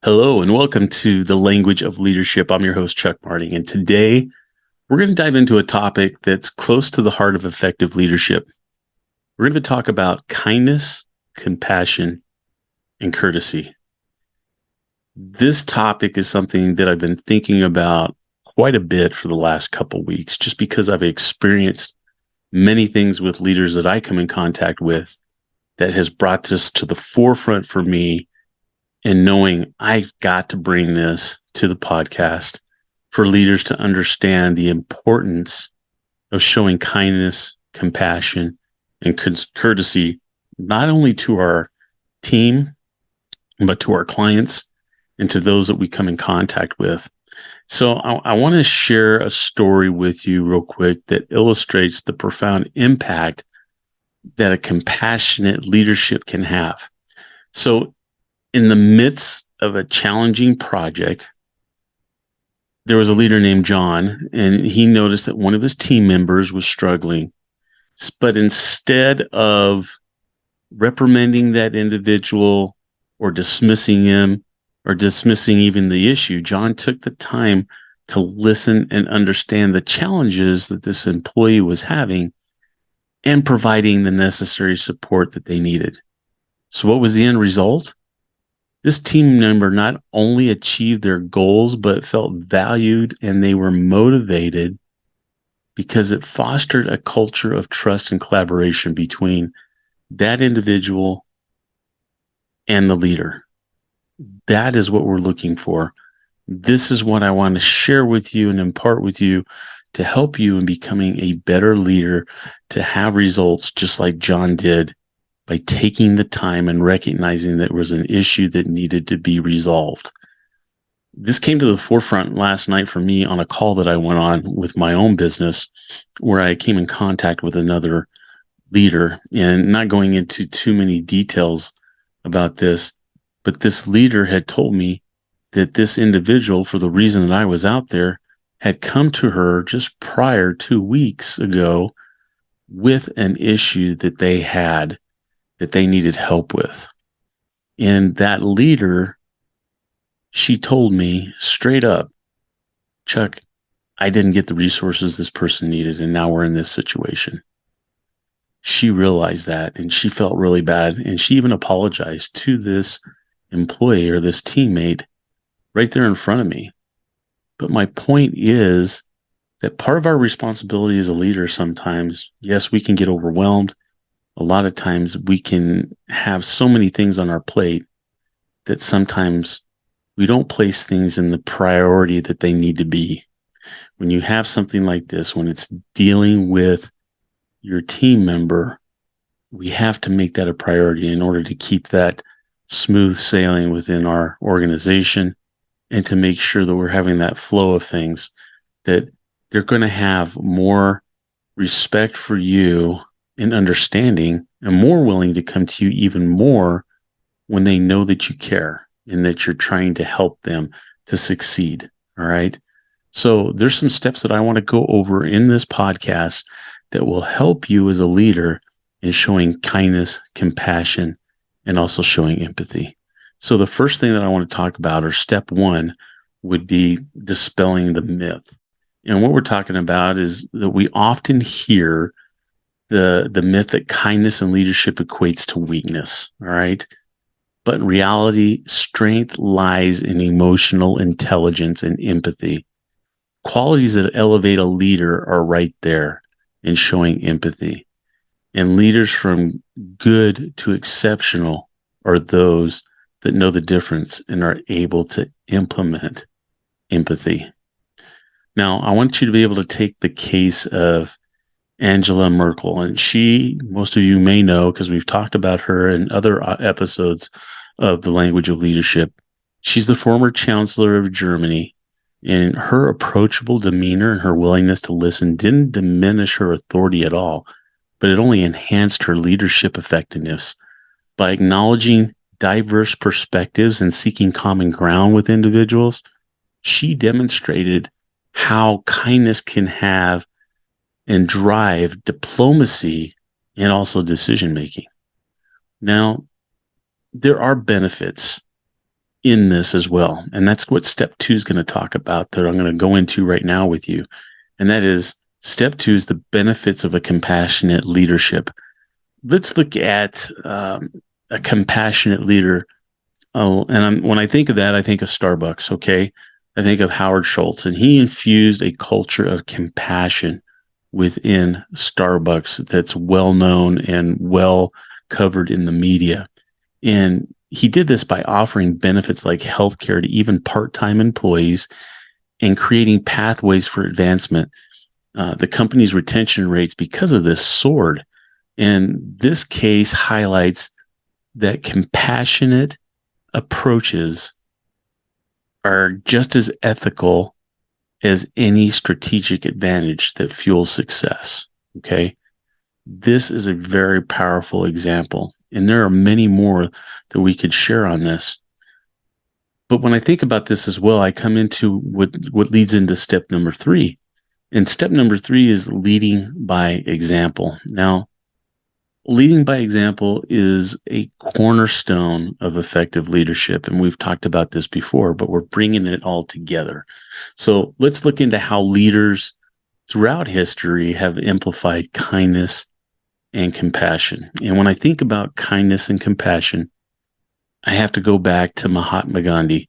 Hello and welcome to the Language of Leadership. I'm your host, Chuck Marting, and today we're going to dive into a topic that's close to the heart of effective leadership. We're going to talk about kindness, compassion, and courtesy. This topic is something that I've been thinking about quite a bit for the last couple of weeks, just because I've experienced many things with leaders that I come in contact with that has brought this to the forefront for me, and knowing I've got to bring this to the podcast for leaders to understand the importance of showing kindness, compassion, and courtesy, not only to our team, but to our clients and to those that we come in contact with. So I want to share a story with you real quick that illustrates the profound impact that a compassionate leadership can have. So in the midst of a challenging project, there was a leader named John, and he noticed that one of his team members was struggling. But instead of reprimanding that individual or dismissing him or dismissing even the issue, John took the time to listen and understand the challenges that this employee was having and providing the necessary support that they needed. So what was the end result? This team member not only achieved their goals, but felt valued, and they were motivated because it fostered a culture of trust and collaboration between that individual and the leader. That is what we're looking for. This is what I want to share with you and impart with you to help you in becoming a better leader, to have results just like John did, by taking the time and recognizing that there was an issue that needed to be resolved. This came to the forefront last night for me on a call that I went on with my own business, where I came in contact with another leader, and not going into too many details about this, but this leader had told me that this individual, for the reason that I was out there, had come to her just prior 2 weeks ago with an issue that they had that they needed help with. And that leader, she told me straight up, Chuck, I didn't get the resources this person needed, and now we're in this situation. She realized that, and she felt really bad. And she even apologized to this employee or this teammate right there in front of me. But my point is that part of our responsibility as a leader sometimes, yes, we can get overwhelmed. A lot of times we can have so many things on our plate that sometimes we don't place things in the priority that they need to be. When you have something like this, when it's dealing with your team member, we have to make that a priority in order to keep that smooth sailing within our organization, and to make sure that we're having that flow of things, that they're going to have more respect for you and understanding, and more willing to come to you even more when they know that you care and that you're trying to help them to succeed. All right. So there's some steps that I want to go over in this podcast that will help you as a leader in showing kindness, compassion, and also showing empathy. So the first thing that I want to talk about, or step one, would be dispelling the myth. And what we're talking about is that we often hear the myth that kindness and leadership equates to weakness. All right. But in reality, strength lies in emotional intelligence and empathy. Qualities that elevate a leader are right there in showing empathy. And leaders from good to exceptional are those that know the difference and are able to implement empathy. Now, I want you to be able to take the case of Angela Merkel, and she, most of you may know because we've talked about her in other episodes of the Language of Leadership. She's the former chancellor of Germany, and her approachable demeanor and her willingness to listen didn't diminish her authority at all, but it only enhanced her leadership effectiveness. By acknowledging diverse perspectives and seeking common ground with individuals, she demonstrated how kindness can have and drive diplomacy and also decision making. Now, there are benefits in this as well. And that's what step 2 is going to talk about, that I'm going to go into right now with you. And that is step 2 is the benefits of a compassionate leadership. Let's look at a compassionate leader. Oh, and when I think of that, I think of Starbucks. Okay. I think of Howard Schultz, and he infused a culture of compassion within Starbucks that's well known and well covered in the media. And he did this by offering benefits like healthcare to even part-time employees and creating pathways for advancement. The company's retention rates, because of this, soared. And this case highlights that compassionate approaches are just as ethical as any strategic advantage that fuels success. Okay. This is a very powerful example. And there are many more that we could share on this. But when I think about this as well, I come into what leads into step number 3. And step number 3 is leading by example. Now, leading by example is a cornerstone of effective leadership. And we've talked about this before, but we're bringing it all together. So let's look into how leaders throughout history have amplified kindness and compassion. And when I think about kindness and compassion, I have to go back to Mahatma Gandhi.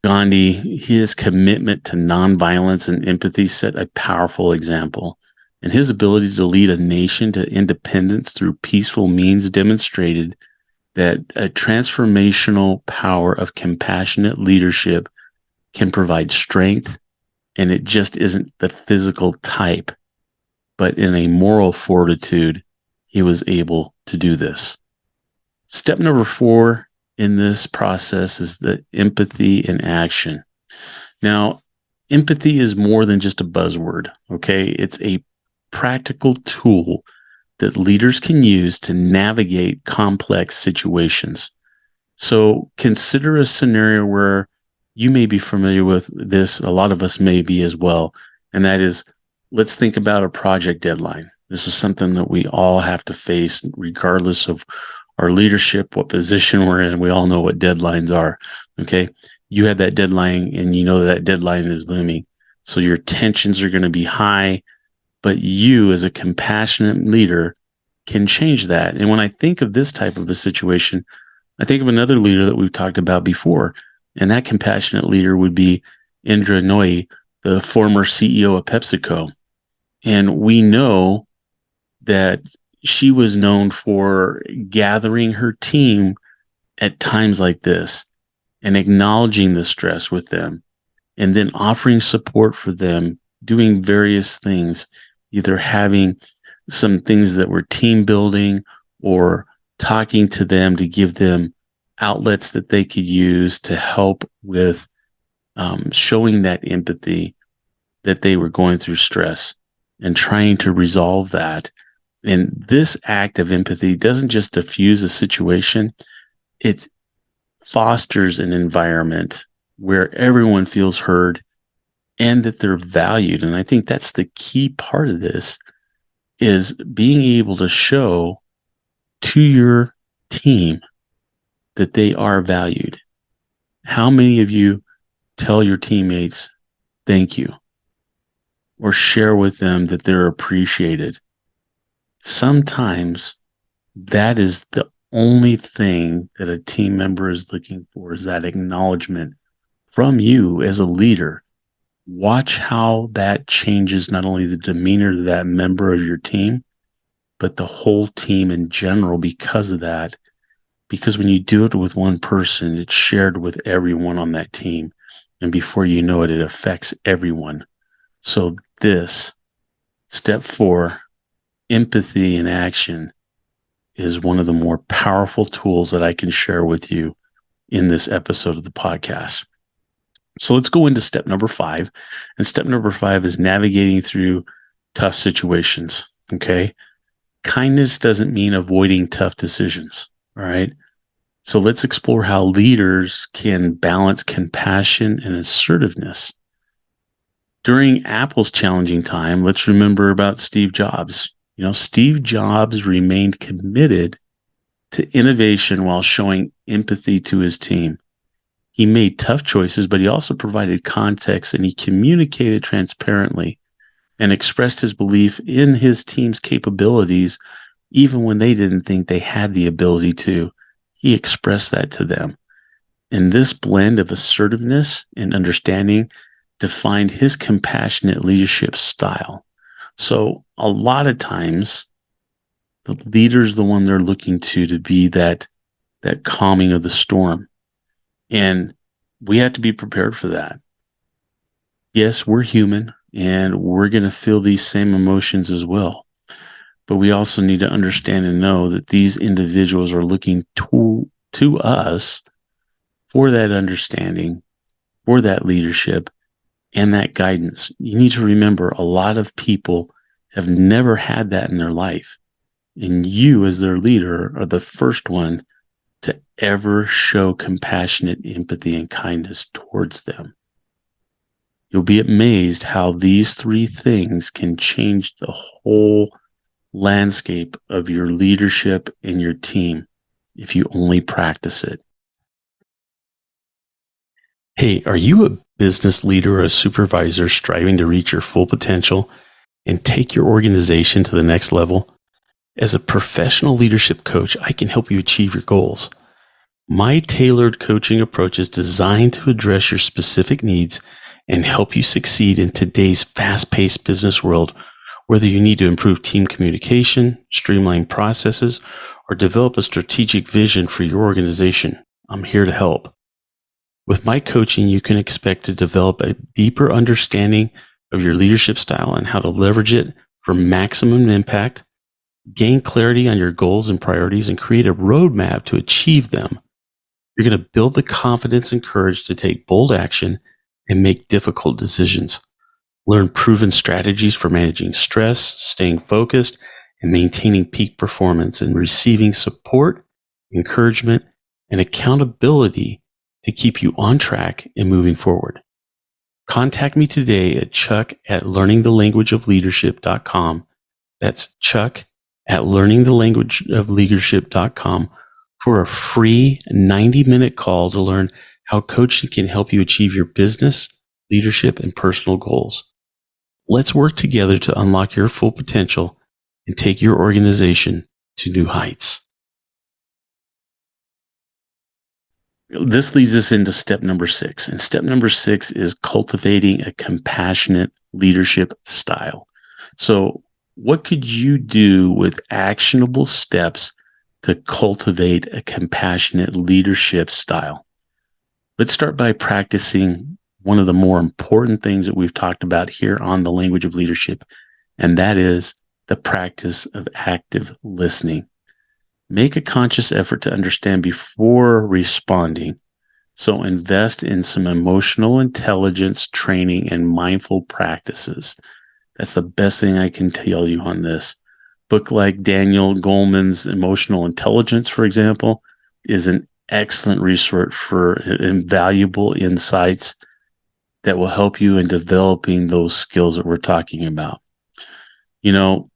His commitment to nonviolence and empathy set a powerful example. And his ability to lead a nation to independence through peaceful means demonstrated that a transformational power of compassionate leadership can provide strength, and it just isn't the physical type, but in a moral fortitude, he was able to do this. Step number 4 in this process is the empathy in action. Now, empathy is more than just a buzzword, okay? It's a practical tool that leaders can use to navigate complex situations. So consider a scenario where you may be familiar with this. A lot of us may be as well. And that is, let's think about a project deadline. This is something that we all have to face regardless of our leadership, what position we're in. We all know what deadlines are. Okay. You have that deadline and you know that deadline is looming. So your tensions are going to be high, but you as a compassionate leader can change that. And when I think of this type of a situation, I think of another leader that we've talked about before. And that compassionate leader would be Indra Nooyi, the former CEO of PepsiCo. And we know that she was known for gathering her team at times like this and acknowledging the stress with them and then offering support for them, doing various things, either having some things that were team building or talking to them to give them outlets that they could use to help with showing that empathy that they were going through stress and trying to resolve that. And this act of empathy doesn't just diffuse a situation, it fosters an environment where everyone feels heard and that they're valued. And I think that's the key part of this, is being able to show to your team that they are valued. How many of you tell your teammates, thank you, or share with them that they're appreciated? Sometimes that is the only thing that a team member is looking for, is that acknowledgement from you as a leader. Watch how that changes not only the demeanor of that member of your team, but the whole team in general because of that. Because when you do it with one person, it's shared with everyone on that team. And before you know it, it affects everyone. So this, step 4, empathy in action, is one of the more powerful tools that I can share with you in this episode of the podcast. So let's go into step number 5. And step number 5 is navigating through tough situations. Okay. Kindness doesn't mean avoiding tough decisions. All right. So let's explore how leaders can balance compassion and assertiveness. During Apple's challenging time, let's remember about Steve Jobs. You know, Steve Jobs remained committed to innovation while showing empathy to his team. He made tough choices, but he also provided context and he communicated transparently and expressed his belief in his team's capabilities, even when they didn't think they had the ability to. He expressed that to them. And this blend of assertiveness and understanding defined his compassionate leadership style. So a lot of times, the leader is the one they're looking to be that calming of the storm. And we have to be prepared for that. Yes, we're human and we're going to feel these same emotions as well. But we also need to understand and know that these individuals are looking to us for that understanding, for that leadership, and that guidance. You need to remember a lot of people have never had that in their life. And you, as their leader, are the first one to ever show compassionate empathy and kindness towards them. You'll be amazed how these three things can change the whole landscape of your leadership and your team if you only practice it. Hey, are you a business leader or a supervisor striving to reach your full potential and take your organization to the next level? As a professional leadership coach, I can help you achieve your goals. My tailored coaching approach is designed to address your specific needs and help you succeed in today's fast-paced business world, whether you need to improve team communication, streamline processes, or develop a strategic vision for your organization. I'm here to help. With my coaching, you can expect to develop a deeper understanding of your leadership style and how to leverage it for maximum impact, gain clarity on your goals and priorities, and create a roadmap to achieve them. You're going to build the confidence and courage to take bold action and make difficult decisions. Learn proven strategies for managing stress, staying focused, and maintaining peak performance, and receiving support, encouragement, and accountability to keep you on track and moving forward. Contact me today at chuck@learningthelanguageofleadership.com. That's chuck@learningthelanguageofleadership.com for a free 90-minute call to learn how coaching can help you achieve your business, leadership, and personal goals. Let's work together to unlock your full potential and take your organization to new heights. This leads us into step number 6. And step number 6 is cultivating a compassionate leadership style. So what could you do with actionable steps to cultivate a compassionate leadership style? Let's start by practicing one of the more important things that we've talked about here on the language of leadership, and that is the practice of active listening. Make a conscious effort to understand before responding. So invest in some emotional intelligence training and mindful practices. That's the best thing I can tell you on this. Book like Daniel Goleman's Emotional Intelligence, for example, is an excellent resource for invaluable insights that will help you in developing those skills that we're talking about. You know,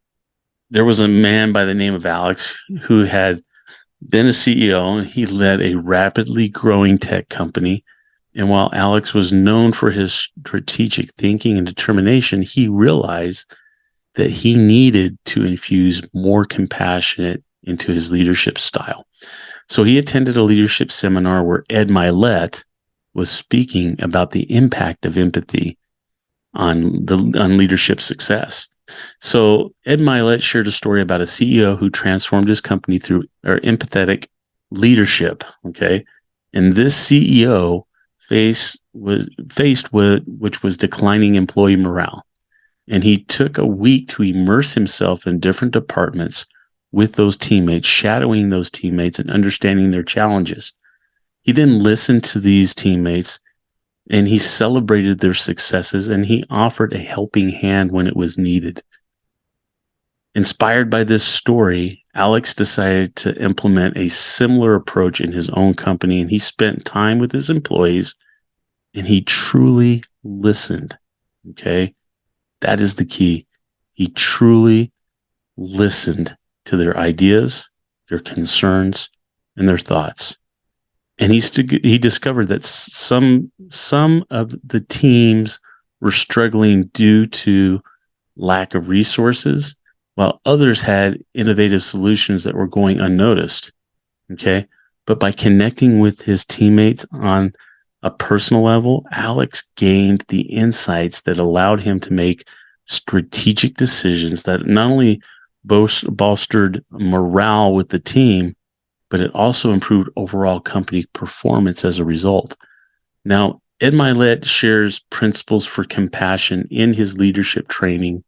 there was a man by the name of Alex who had been a CEO, and he led a rapidly growing tech company. And while Alex was known for his strategic thinking and determination, he realized that he needed to infuse more compassion into his leadership style. So he attended a leadership seminar where Ed Milet was speaking about the impact of empathy on leadership success. So Ed Milet shared a story about a CEO who transformed his company through empathetic leadership. Okay, and this CEO faced with which was declining employee morale, and he took a week to immerse himself in different departments with those teammates, shadowing those teammates and understanding their challenges. He then listened to these teammates and he celebrated their successes and he offered a helping hand when it was needed. Inspired by this story, Alex decided to implement a similar approach in his own company, and he spent time with his employees and he truly listened. Okay, that is the key. He truly listened to their ideas, their concerns, and their thoughts. And he discovered that some of the teams were struggling due to lack of resources, while others had innovative solutions that were going unnoticed. Okay. But by connecting with his teammates on a personal level, Alex gained the insights that allowed him to make strategic decisions that not only bolstered morale with the team, but it also improved overall company performance as a result. Now, Ed Milet shares principles for compassion in his leadership training,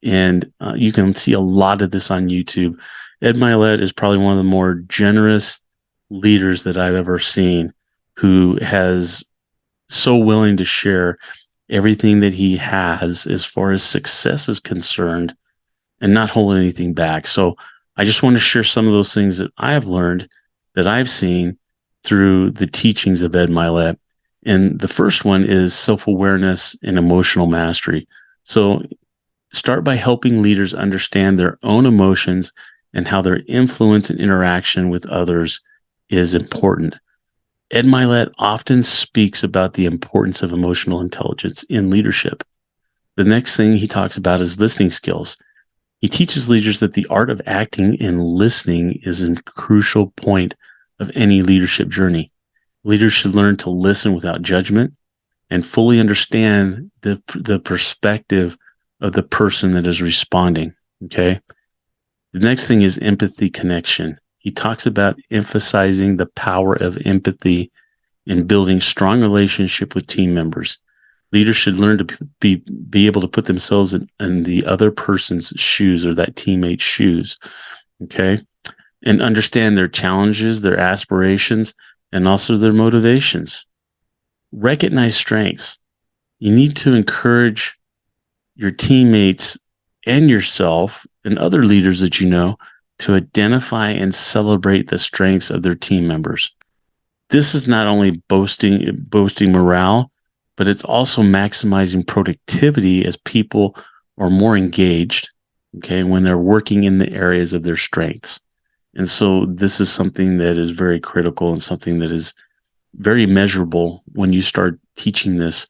and you can see a lot of this on YouTube. Ed Milet is probably one of the more generous leaders that I've ever seen, who has so willing to share everything that he has as far as success is concerned and not hold anything back. So I just want to share some of those things that I have learned, that I've seen through the teachings of Ed Milet. And the first one is self-awareness and emotional mastery. So start by helping leaders understand their own emotions and how their influence and interaction with others is important. Ed Milet often speaks about the importance of emotional intelligence in leadership. The next thing he talks about is listening skills. He teaches leaders that the art of acting and listening is a crucial point of any leadership journey. Leaders should learn to listen without judgment and fully understand the perspective of the person that is responding. Okay. The next thing is empathy connection. He talks about emphasizing the power of empathy in building strong relationship with team members. Leaders should learn to be able to put themselves in the other person's shoes or that teammate's shoes. Okay. And understand their challenges, their aspirations, and also their motivations. Recognize strengths. You need to encourage your teammates and yourself and other leaders that you know to identify and celebrate the strengths of their team members. This is not only boosting morale, but it's also maximizing productivity as people are more engaged, okay, when they're working in the areas of their strengths. And so this is something that is very critical and something that is very measurable when you start teaching this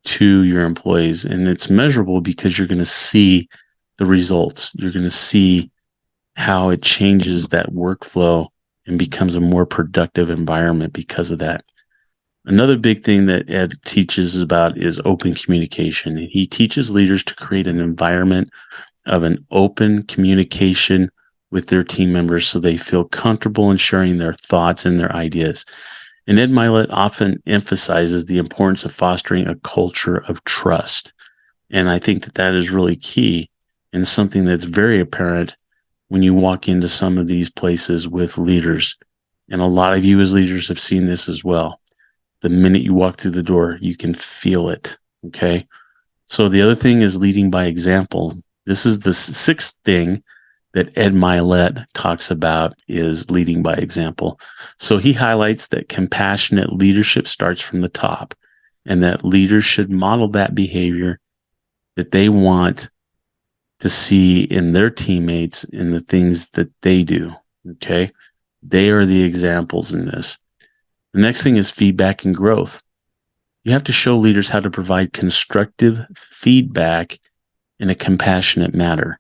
to your employees. And it's measurable because you're going to see the results. You're going to see how it changes that workflow and becomes a more productive environment because of that. Another big thing that Ed teaches about is open communication. He teaches leaders to create an environment of an open communication with their team members so they feel comfortable in sharing their thoughts and their ideas. And Ed Milet often emphasizes the importance of fostering a culture of trust. And I think that that is really key and something that's very apparent when you walk into some of these places with leaders. And a lot of you as leaders have seen this as well. The minute you walk through the door, you can feel it. Okay. So the other thing is leading by example. This is the sixth thing that Ed Milet talks about, is leading by example. So he highlights that compassionate leadership starts from the top and that leaders should model that behavior that they want to see in their teammates in the things that they do. Okay. They are the examples in this. The next thing is feedback and growth. You have to show leaders how to provide constructive feedback in a compassionate manner.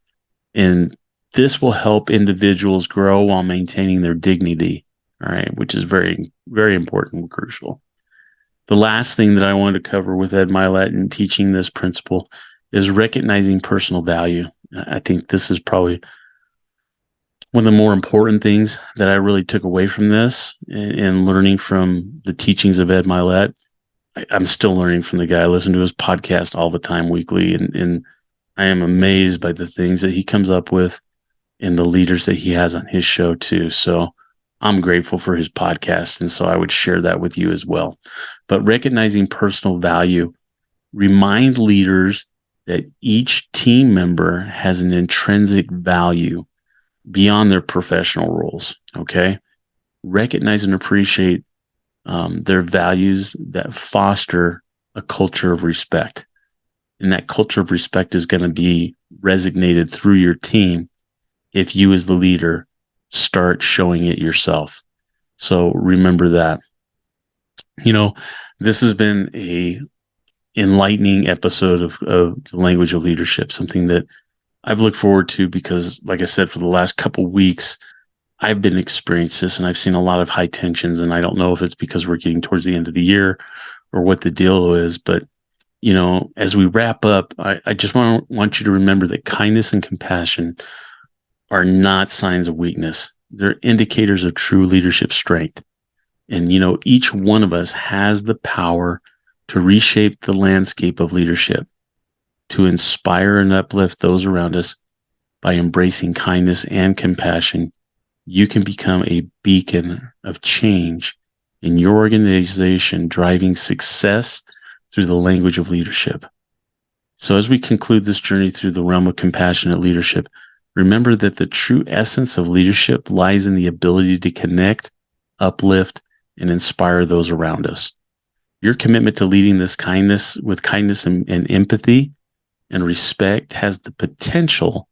And this will help individuals grow while maintaining their dignity, all right, which is very, very important and crucial. The last thing that I wanted to cover with Ed Milet in teaching this principle is recognizing personal value. I think this is probably one of the more important things that I really took away from this and learning from the teachings of Ed Milet. I'm still learning from the guy. I listen to his podcast all the time, weekly, and I am amazed by the things that he comes up with and the leaders that he has on his show too. So I'm grateful for his podcast. And so I would share that with you as well. But recognizing personal value, remind leaders that each team member has an intrinsic value beyond their professional roles. Okay. Recognize and appreciate their values that foster a culture of respect. And that culture of respect is going to be resonated through your team if you as the leader start showing it yourself. So remember that. You know, this has been a enlightening episode of the language of leadership, something that I've looked forward to because, like I said, for the last couple of weeks, I've been experiencing this and I've seen a lot of high tensions. And I don't know if it's because we're getting towards the end of the year or what the deal is. But, as we wrap up, I just want you to remember that kindness and compassion are not signs of weakness. They're indicators of true leadership strength. And, each one of us has the power to reshape the landscape of leadership, to inspire and uplift those around us by embracing kindness and compassion. You can become a beacon of change in your organization, driving success through the language of leadership. So as we conclude this journey through the realm of compassionate leadership, remember that the true essence of leadership lies in the ability to connect, uplift, and inspire those around us. Your commitment to leading this kindness and empathy and respect has the potential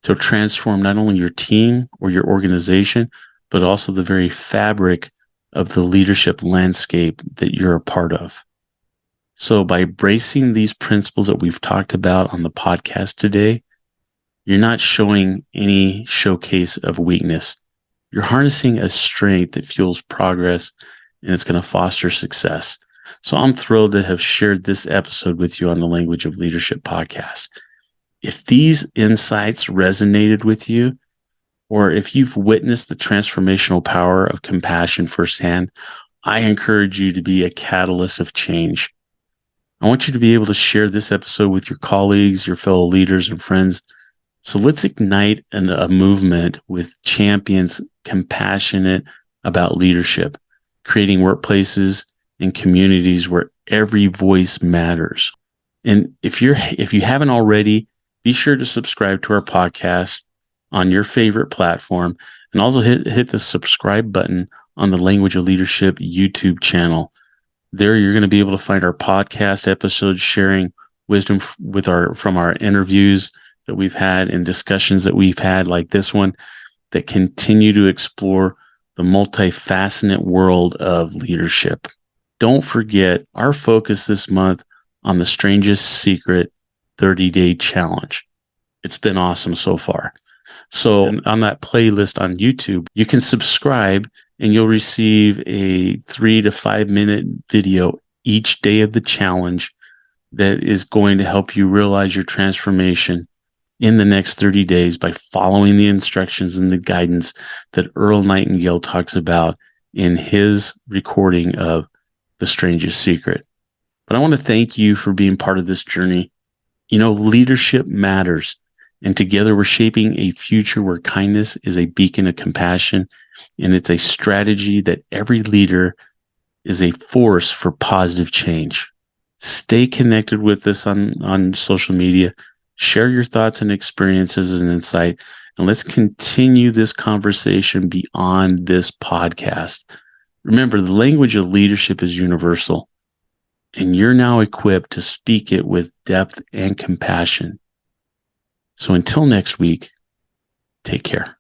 to transform not only your team or your organization, but also the very fabric of the leadership landscape that you're a part of. So by embracing these principles that we've talked about on the podcast today, you're not showing any showcase of weakness. You're harnessing a strength that fuels progress and it's going to foster success. So I'm thrilled to have shared this episode with you on the Language of Leadership podcast. If these insights resonated with you, or if you've witnessed the transformational power of compassion firsthand, I encourage you to be a catalyst of change. I want you to be able to share this episode with your colleagues, your fellow leaders and friends. So let's ignite a movement with champions compassionate about leadership, creating workplaces and communities where every voice matters. And if you haven't already, be sure to subscribe to our podcast on your favorite platform, and also hit the subscribe button on the Language of Leadership YouTube channel. There, you're going to be able to find our podcast episodes sharing wisdom from our interviews that we've had and discussions that we've had, like this one, that continue to explore the multifaceted world of leadership. Don't forget our focus this month on the Strangest Secret 30-Day Challenge. It's been awesome so far. So on that playlist on YouTube, you can subscribe and you'll receive a 3 to 5 minute video each day of the challenge that is going to help you realize your transformation in the next 30 days by following the instructions and the guidance that Earl Nightingale talks about in his recording of The Strangest Secret. But I want to thank you for being part of this journey. Leadership matters. And together we're shaping a future where kindness is a beacon of compassion. And it's a strategy that every leader is a force for positive change. Stay connected with us on social media. Share your thoughts and experiences and insight. And let's continue this conversation beyond this podcast. Remember, the language of leadership is universal. And you're now equipped to speak it with depth and compassion. So until next week, take care.